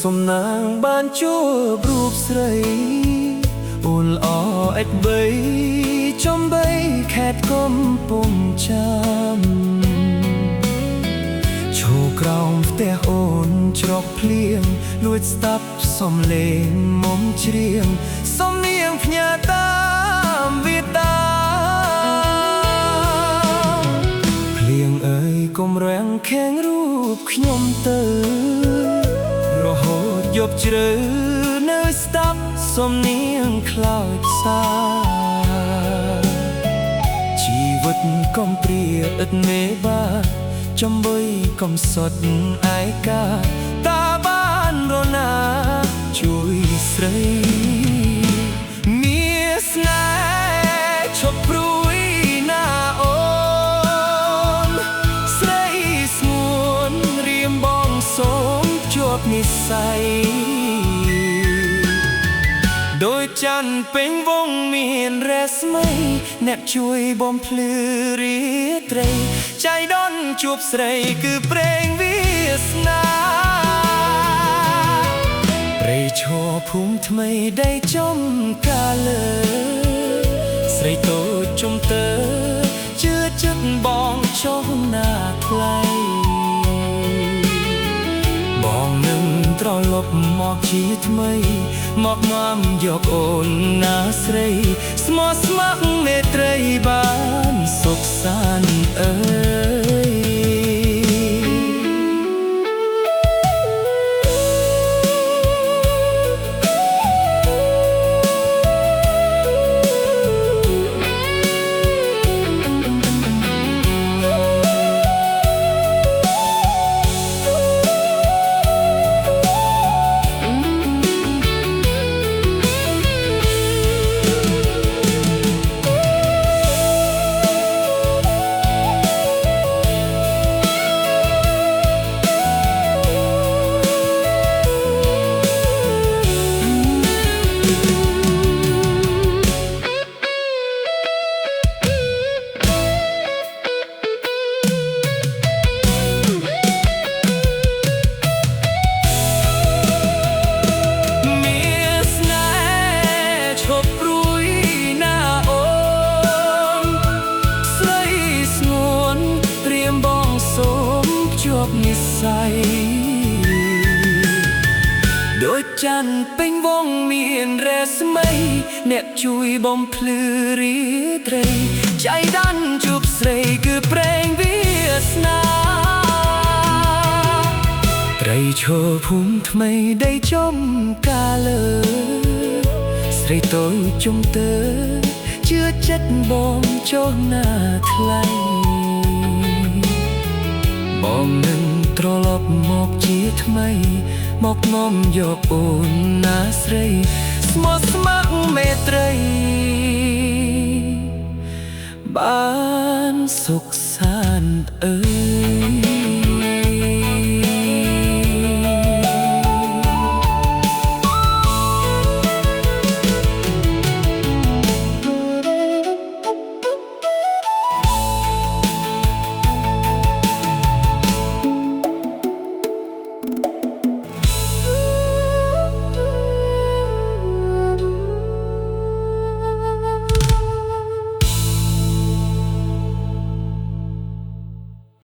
សំណាងបានជួបរូបស្រីអូនល្អអេតបីចំបីខេតកំពង់ចាំឈោក្រោមផ្ទះអូនច្រកភ្លៀងលួចស្ដាប់សំឡេងមុំច្រៀងសំនៀងផ្ញើតាមវាតាភ្លៀងអើយកុំរាំងខែងរូបខ្ញុំទៅរហូតយប់ជ្រៅនៅស្ដាប់សំនៀងខ្លោចសាជីវិតកំព្រាឥតមេបាចំបុយកំសត់ឯកាតាបានរណាជួយស្រីមានស្នេហ៍ឈប់ព្រួយណាអូនស្រីស្ងួនរៀមបងសូមជាប់និស្ស័យដោយច័ន្ទពេញវងមានរស្មីអ្នកជួយបំភ្លឺរាត្រីចៃដន្យជួបស្រីគឺព្រេងវាសនាព្រៃឈរភូមិថ្មីដីចំកាលើស្រីតូចជុំទៅជឿចិត្តបងចុះណាថ្លៃបងនឹងត្រឡប់មកជាថ្មីមកនាំយកអូនណាស្រីស្មោះស្ម័គ្រមេត្រីបានសុខសាន្តអើយនិស្ស័យដូចច័ន្ទពេញវងមានរស្មីអ្នកជួយបំភ្លឺរាត្រីចៃដន្យជួបស្រីគឺព្រេងវាសនាត្រីឈរភូមិថ្មីដីចំកាលើស្រីតូចជុំទៅជឿចិត្តបងចុះណាថ្លៃបងនឹងត្រឡប់មកជាថ្មីមកនាំយកអូនណាស្រីស្មោះស្ម័គ្រមេត្រីបានសុខសាន្តអើយ